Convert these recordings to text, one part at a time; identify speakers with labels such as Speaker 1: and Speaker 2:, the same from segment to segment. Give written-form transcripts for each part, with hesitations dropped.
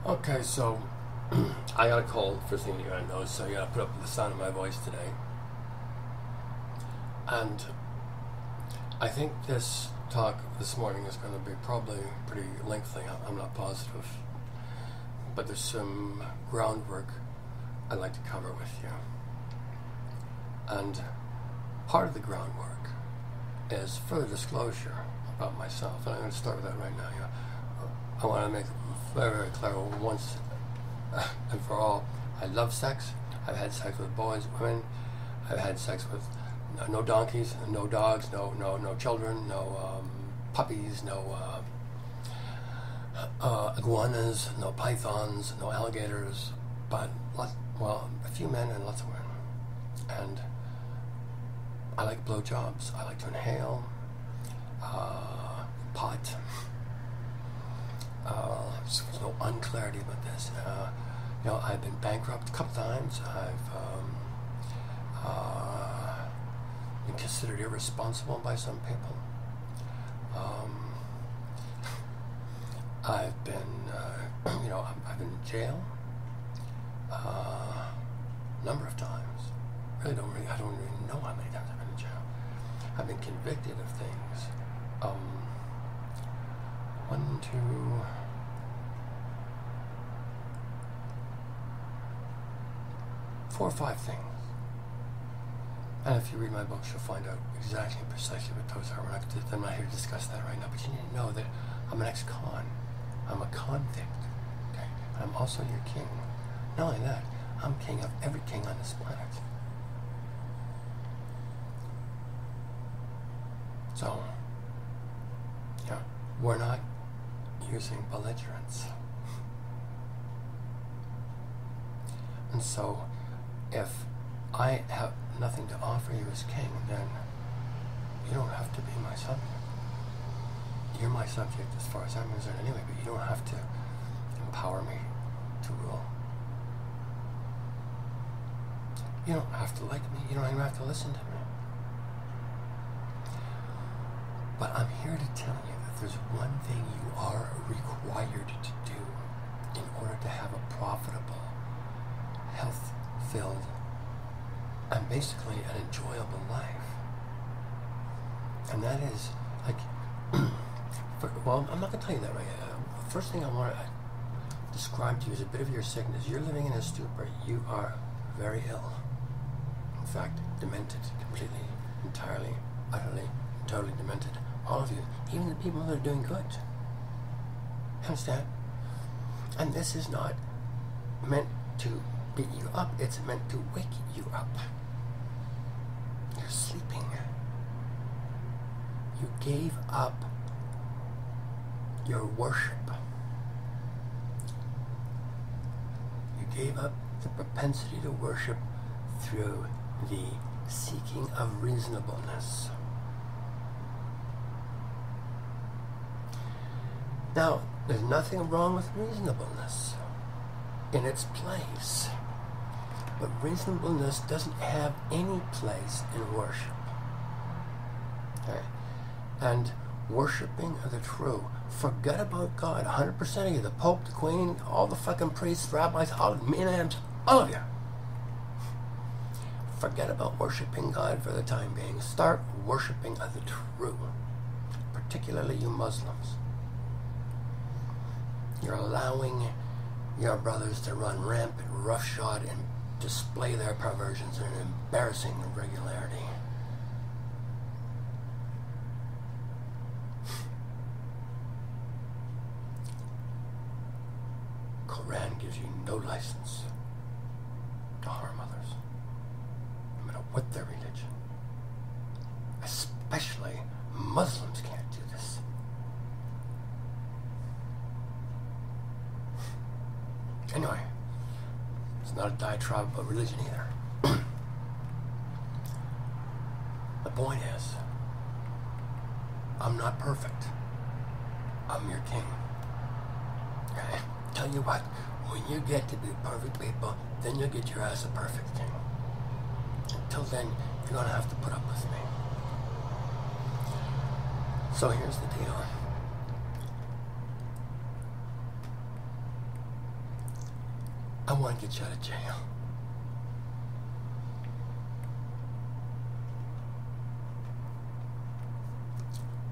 Speaker 1: Okay, so I got a cold, first thing you gotta know, so you gotta put up with the sound of my voice today. And I think this talk this morning is going to be probably pretty lengthy. I'm not positive. But there's some groundwork I'd like to cover with you. And part of the groundwork is further disclosure about myself. And I'm going to start with that right now. I want to make it very, very clear once and for all. I love sex. I've had sex with boys, women. I've had sex with no donkeys, no dogs, no children, no puppies, no iguanas, no pythons, no alligators, but a few men and lots of women. And I like blowjobs. I like to inhale pot. There's no unclarity about this. I've been bankrupt a couple times. I've been considered irresponsible by some people. I've been, I've been in jail a number of times. I don't even know how many times I've been in jail. I've been convicted of things. 4 or 5 things. And if you read my books, you'll find out exactly and precisely what those are. I'm not here to discuss that right now, but you need to know that I'm an ex-con. I'm a convict. Okay? And I'm also your king. Not only that, I'm king of every king on this planet. So, we're not using belligerence. And so, if I have nothing to offer you as king, then you don't have to be my subject. You're my subject as far as I'm concerned anyway, but you don't have to empower me to rule. You don't have to like me. You don't even have to listen to me. But I'm here to tell you that there's one thing you are required to do in order to have a profitable, health-filled, and basically an enjoyable life. And that is, I'm not going to tell you that right now. First thing I want to describe to you is a bit of your sickness. You're living in a stupor. You are very ill. In fact, demented, completely, entirely, utterly, totally demented. All of you, even the people that are doing good. Understand? And this is not meant to beat you up. It's meant to wake you up. You're sleeping. You gave up your worship. You gave up the propensity to worship through the seeking of reasonableness. Now, there's nothing wrong with reasonableness in its place. But reasonableness doesn't have any place in worship. Okay? And worshiping the true. Forget about God. 100% of you. The Pope, the Queen, all the fucking priests, rabbis, all the imams, all of you. Forget about worshiping God for the time being. Start worshiping the true. Particularly you Muslims. You're allowing your brothers to run rampant, roughshod, and display their perversions in an embarrassing regularity. Quran gives you no license to harm others, no matter what their religion. Especially Muslims can't do this. Anyway, it's not a diatribe about religion either. The point is, I'm not perfect. I'm your king. Okay? Tell you what, when you get to be perfect people, then you'll get your ass a perfect king. Until then, you're going to have to put up with me. So here's the deal. I want to get you out of jail.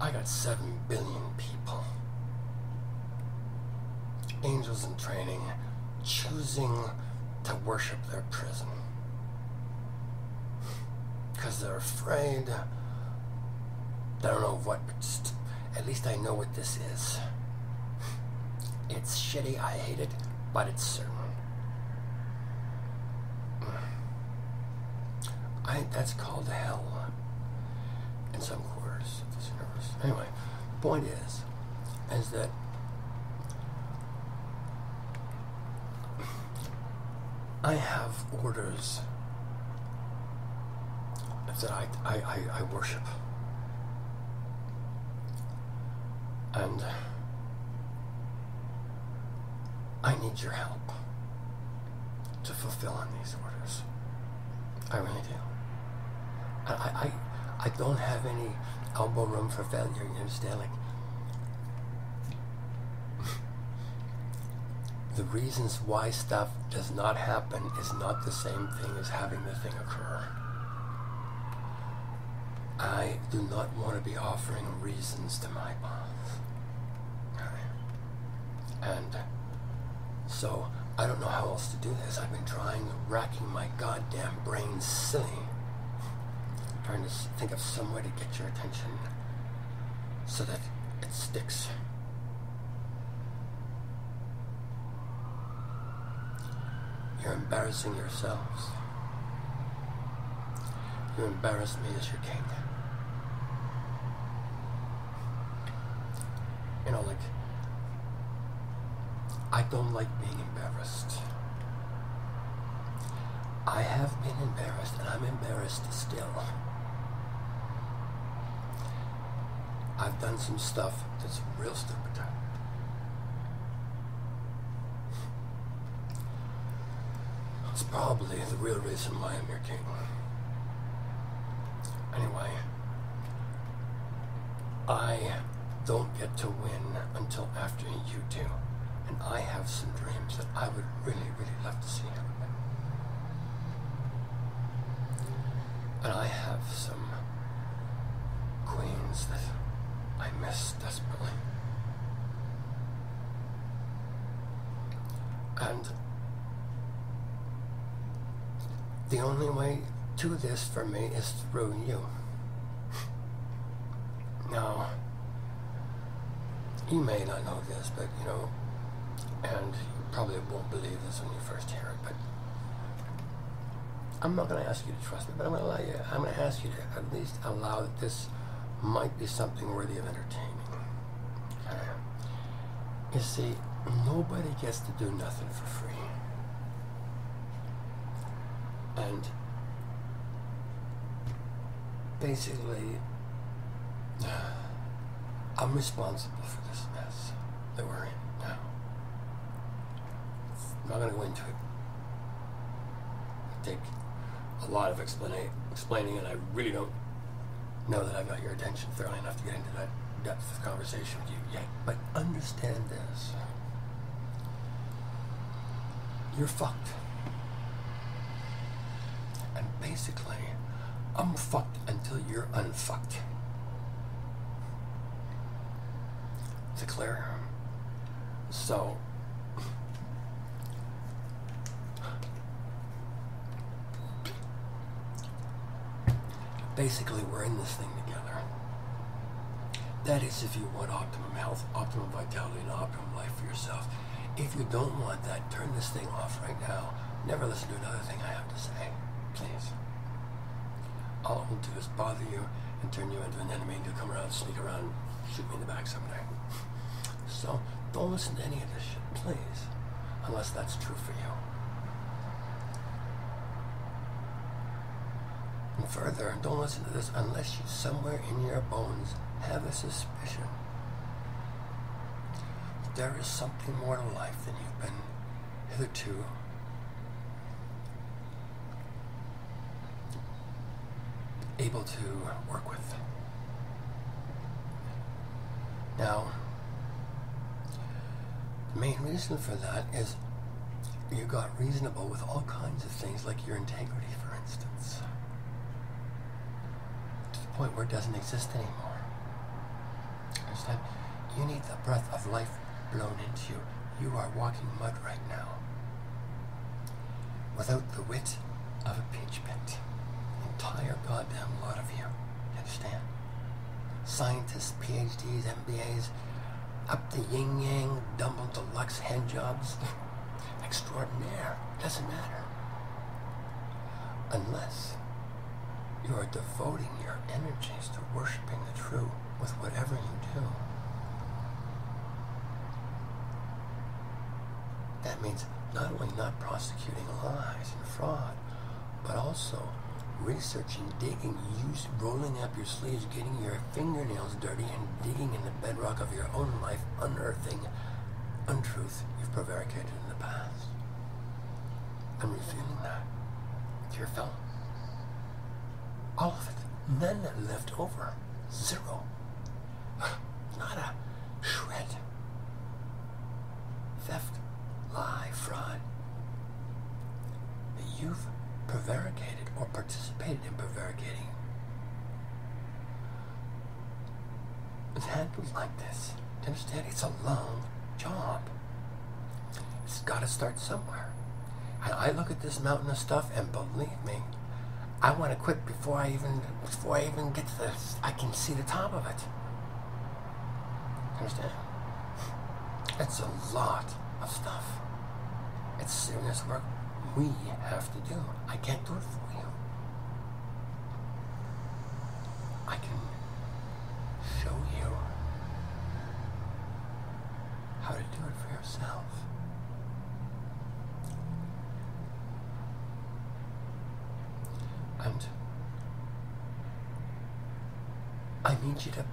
Speaker 1: I got 7 billion people, angels in training, choosing to worship their prison because they're afraid. They don't know what, but at least I know what this is. It's shitty, I hate it, but it's certain. I think that's called hell in some quarters of this universe. Anyway, point is that I have orders that I worship. And I need your help to fulfill on these orders. I really do. I don't have any elbow room for failure, you understand? Like, the reasons why stuff does not happen is not the same thing as having the thing occur. I do not want to be offering reasons to my boss. And so I don't know how else to do this. I've been trying, racking my goddamn brain silly, trying to think of some way to get your attention so that it sticks. You're embarrassing yourselves. You embarrass me as your king. You know, like, I don't like being embarrassed. I have been embarrassed, and I'm embarrassed still. I've done some stuff that's real stupid. It's probably the real reason why I'm your king. Anyway, I don't get to win until after you do. And I have some dreams that I would really, really love to see happen. And I have some queens that I miss desperately. And the only way to this for me is through you. Now, you may not know this, but you know, and you probably won't believe this when you first hear it, but I'm not going to ask you to trust me, but I'm going to ask you to at least allow that this might be something worthy of entertaining. Okay? You see, nobody gets to do nothing for free. And basically, I'm responsible for this mess that we're in now. I'm not going to go into it. It'll take a lot of explaining, and I really don't know that I've got your attention thoroughly enough to get into that depth of conversation with you yet. But understand this. You're fucked. And basically, I'm fucked until you're unfucked. Is it clear? So, basically, we're in this thing together. That is if you want optimum health, optimum vitality, and optimum life for yourself. If you don't want that, turn this thing off right now. Never listen to another thing I have to say. Please. All it will do is bother you and turn you into an enemy, and you'll come around, sneak around, and shoot me in the back someday. So, don't listen to any of this shit, please. Unless that's true for you. And further, don't listen to this unless you somewhere in your bones have a suspicion that there is something more to life than you've been hitherto able to work with. Now, the main reason for that is you got reasonable with all kinds of things, like your integrity, for instance, to the point where it doesn't exist anymore. Understand? You need the breath of life blown into you. You are walking mud right now, without the wit of a peach pit. Entire goddamn lot of you. You understand? Scientists, PhDs, MBAs, up the yin-yang, double deluxe hand jobs, extraordinaire. Doesn't matter. Unless you are devoting your energies to worshiping the true with whatever you do. That means not only not prosecuting lies and fraud, but also researching, digging, rolling up your sleeves, getting your fingernails dirty, and digging in the bedrock of your own life, unearthing untruth you've prevaricated in the past, and revealing that to your fellow. All of it. None left over. Zero. Not a shred. Theft, lie, fraud that you've prevaricated or participated in prevaricating. It's handled like this. Do you understand? It's a long job. It's got to start somewhere. And I look at this mountain of stuff, and believe me, I want to quit before I even get to this. I can see the top of it. Understand? It's a lot of stuff. It's serious work we have to do. I can't do it for you. I can show you how to do it for yourself. And I need you to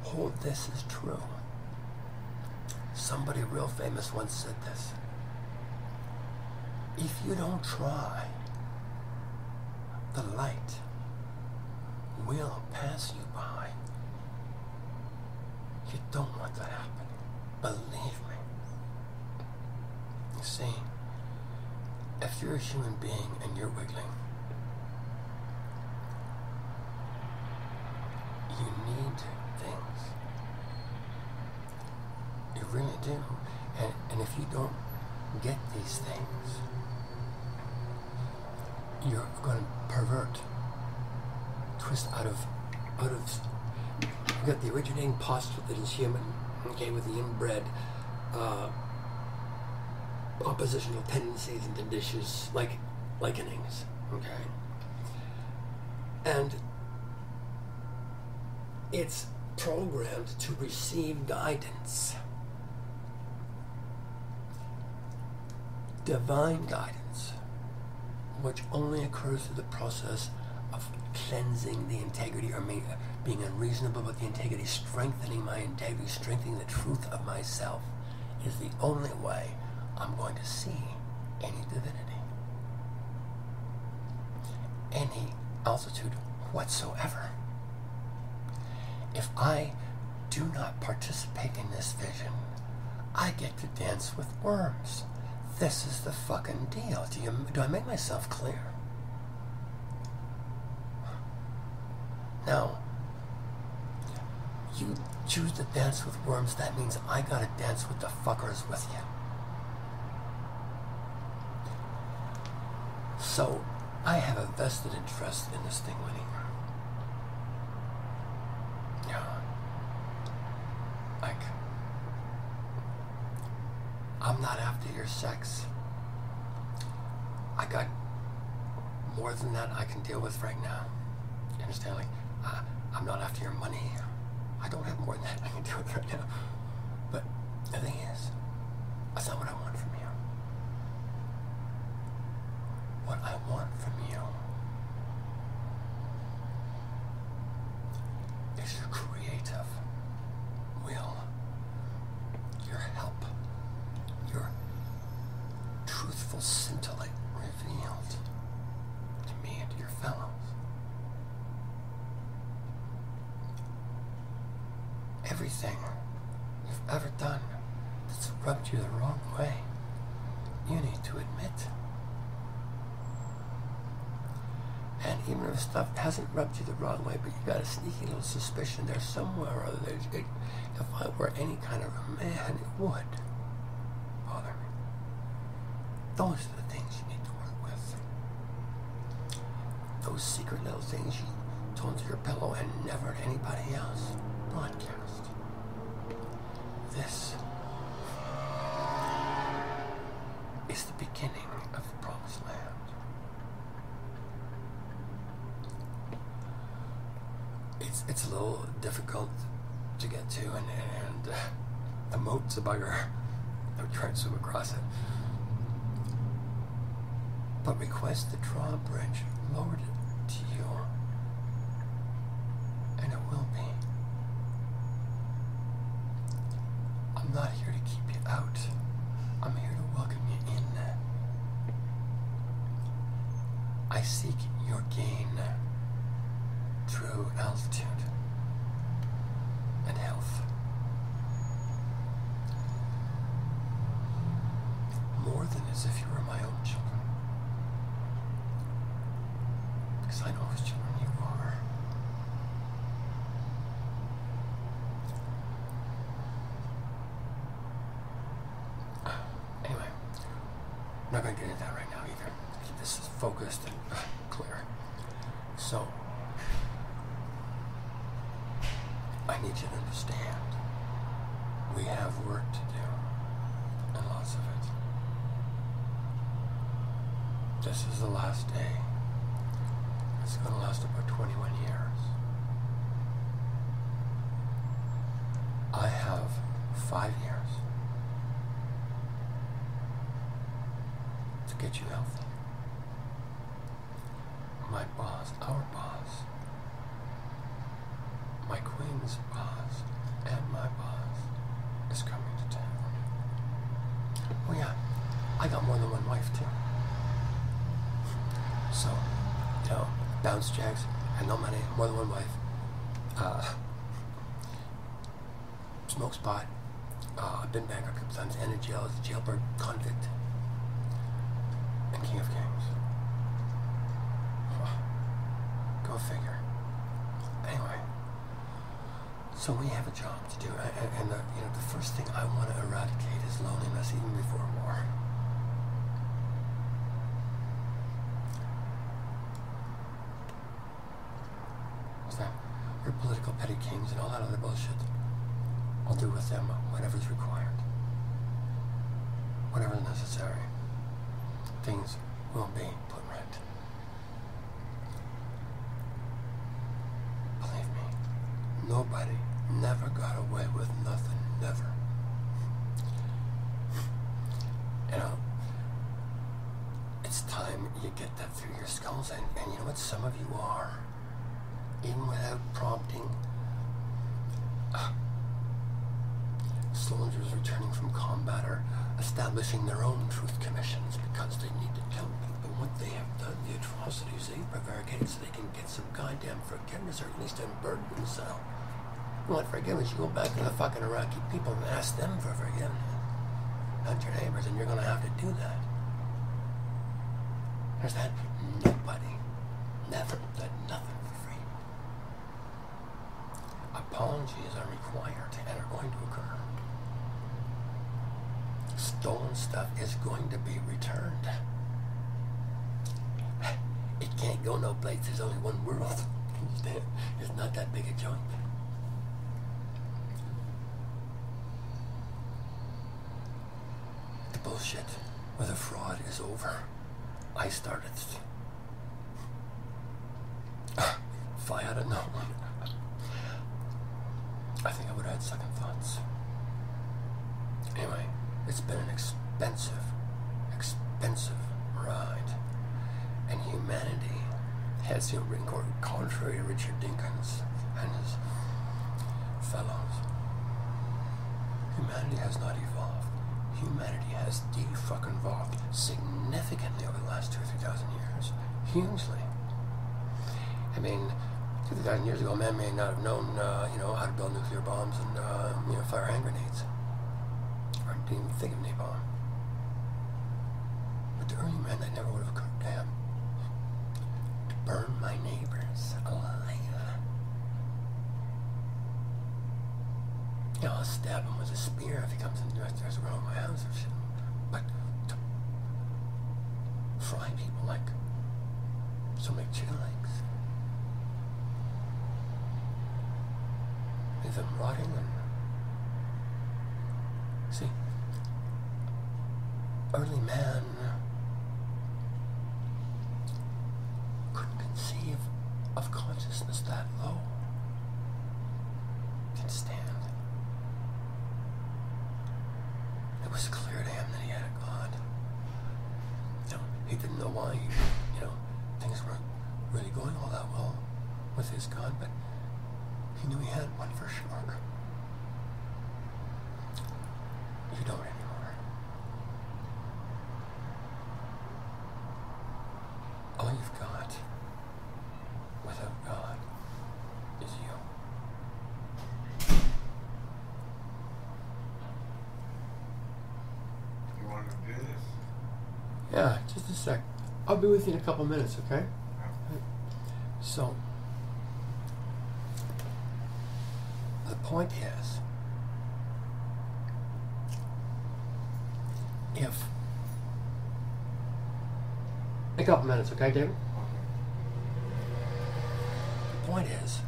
Speaker 1: hold this as true. Somebody real famous once said this. If you don't try, the light will pass you by. You don't want that happening. Believe me. You see, if you're a human being and you're wiggling, you need things. You really do. And if you don't get these things, you're going to pervert, twist out of, you've got the originating postulate that is human, okay, with the inbred oppositional tendencies and conditions, like likenings, okay? And it's programmed to receive guidance, divine guidance, which only occurs through the process of cleansing the integrity, or being unreasonable about the integrity, strengthening my integrity, strengthening the truth of myself, is the only way I'm going to see any divinity, any altitude whatsoever. If I do not participate in this vision, I get to dance with worms. This is the fucking deal. Do I make myself clear? Now, you choose to dance with worms, that means I gotta dance with the fuckers with you. So, I have a vested interest in this thing winning. Yeah. Like, I'm not after your sex. I got more than that I can deal with right now. You understand? Like, I'm not after your money. I don't have more than that I can deal with right now. But the thing is, that's not what I want from you. What I want from you is your creative will, your help, your truthful scintillate revealed to me and to your fellows. Everything you've ever done that's rubbed you the wrong way, you need to admit. And even if stuff hasn't rubbed you the wrong way, but you got a sneaky little suspicion there somewhere or other, if I were any kind of a man, it would bother me. Those are the things you need to work with. Those secret little things you told to your pillow and never to anybody else. Broadcast. This is the beginning of the promised land. It's a little difficult to get to, and the moat's a bugger. I'm trying to swim across it. But request the drawbridge lowered to you, and it will be. I'm not here to keep you out. I'm here to welcome you in. I seek your gain through altitude and health. More than as if you were my own children. Because I know whose children you are. Anyway, I'm not going to get into that right now either. Keep this focused and clear. So, I need you to understand, we have work to do, and lots of it. This is the last day. It's going to last about 21 years. I have 5 years to get you healthy. My boss, our boss, my queen's boss, and my boss is coming to town. Oh yeah, I got more than one wife too. So, you know, bounce jacks, and no money, more than one wife. Smokes pot. I've been bankrupt a couple times, and in jail as a jailbird convict. And King of Kings. Go figure. Anyway, so we have a job to do, and the first thing I want to eradicate is loneliness, even before war. What's that? Your political petty kings and all that other bullshit. I'll do with them whatever's required, whatever's necessary. Things will be put right. Believe me, nobody never got away with nothing, never. You know, it's time you get that through your skulls, and you know what, some of you are, even without prompting, soldiers returning from combat are establishing their own truth commissions because they need to tell people what they have done, the atrocities they've prevaricated, so they can get some goddamn forgiveness, or at least unburden themselves. You want forgiveness, you go back to the fucking Iraqi people and ask them for forgiveness, not your neighbors, and you're going to have to do that. There's that. Nobody never did nothing for free. Apologies are required and are going to occur. Stolen stuff is going to be returned. It can't go no place. There's only one world. It's not that big a joint. The bullshit with the fraud is over. I started it. If I had known, I think I would have had second thoughts. Anyway, it's been an expensive ride. And humanity has, contrary to Richard Dinkins and his fellows, humanity has not evolved. Humanity has de-fucking-evolved significantly over the last 2,000 or 3,000 years. Hugely. I mean, 2,000 years ago, man may not have known, how to build nuclear bombs and, fire hand grenades. Or didn't even think of napalm. But the early man, that never would have occurred to him. To burn my neighbors alive. You know, I'll stab him with a spear if he comes and drives around my house or shit. But to fry people like so many chicken legs, leave them rotting and see, early man couldn't conceive of consciousness that low. Can stand. It was clear to him that he had a God. You know, he didn't know why, things weren't really going all that well with his God, but he knew he had one for sure. You don't anymore. All you've got without God is you.
Speaker 2: You want to do this?
Speaker 1: Yeah, just a sec. I'll be with you in a couple minutes, okay?
Speaker 2: Yeah.
Speaker 1: So, the point is, if... A couple minutes, okay, David? The point is,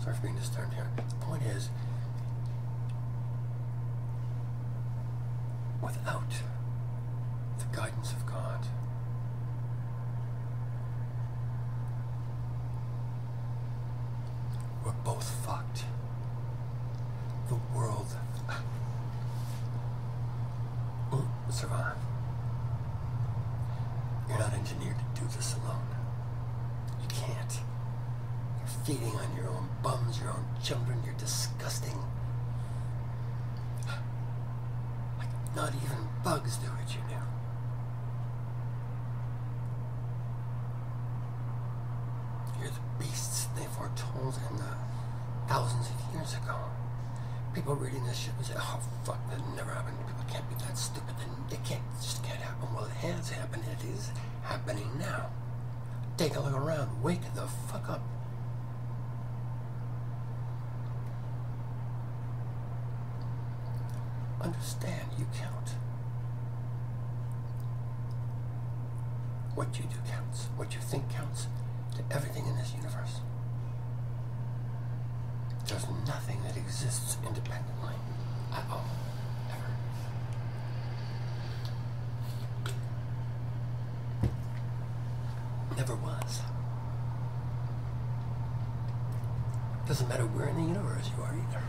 Speaker 1: sorry for being disturbed here. The point is, without the guidance of God, we're both fucked. The world won't survive. You're not engineered to do this alone. You can't. You're feeding on your own bums, your own children. You're disgusting. Like not even bugs do what you do. You're the beasts they foretold in the thousands of years ago. People reading this shit would say, oh fuck, that never happened. People can't be that stupid. It just can't happen. Well, it has happened. It is happening now. Take a look around. Wake the fuck up. Understand, you count. What you do counts. What you think counts to everything in this universe. There's nothing that exists independently at all, ever. Never was. Doesn't matter where in the universe you are either.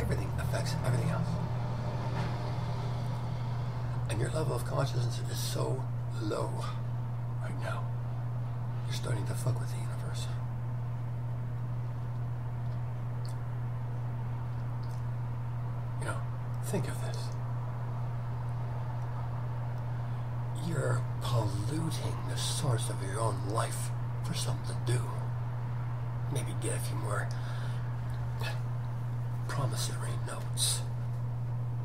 Speaker 1: Everything affects everything else. And your level of consciousness is so low right now. You're starting to fuck with the universe. Think of this. You're polluting the source of your own life for something to do. Maybe get a few more promissory notes.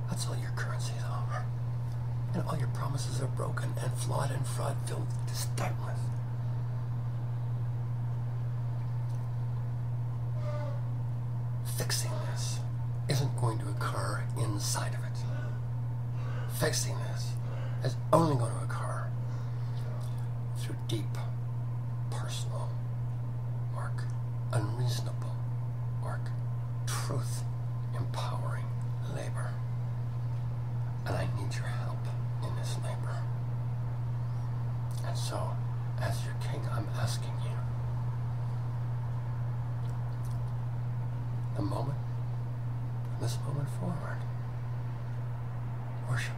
Speaker 1: That's all your currencies are. And all your promises are broken and flawed and fraud-filled to start with. Fixing this isn't going to occur inside of it. Fixing this is only going to occur through deep personal work, unreasonable work, truth empowering labor. And I need your help in this labor. And so, as your king, I'm asking you, the moment, from this moment forward, worship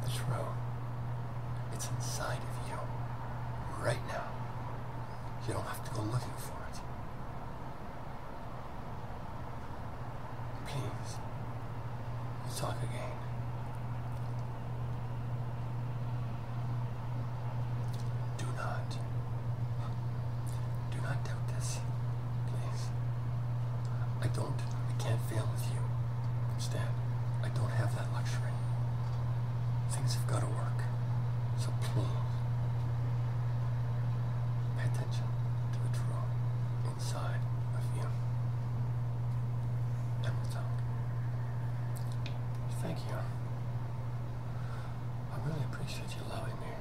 Speaker 1: the throne. It's inside of you, right now. You don't have to go looking for it. Please, we'll talk again. Do not doubt this, please. I can't fail with you. understand. I don't have that luxury. Things have got to work. So please, pay attention to the truth inside of you. And without. Thank you. I really appreciate you loving me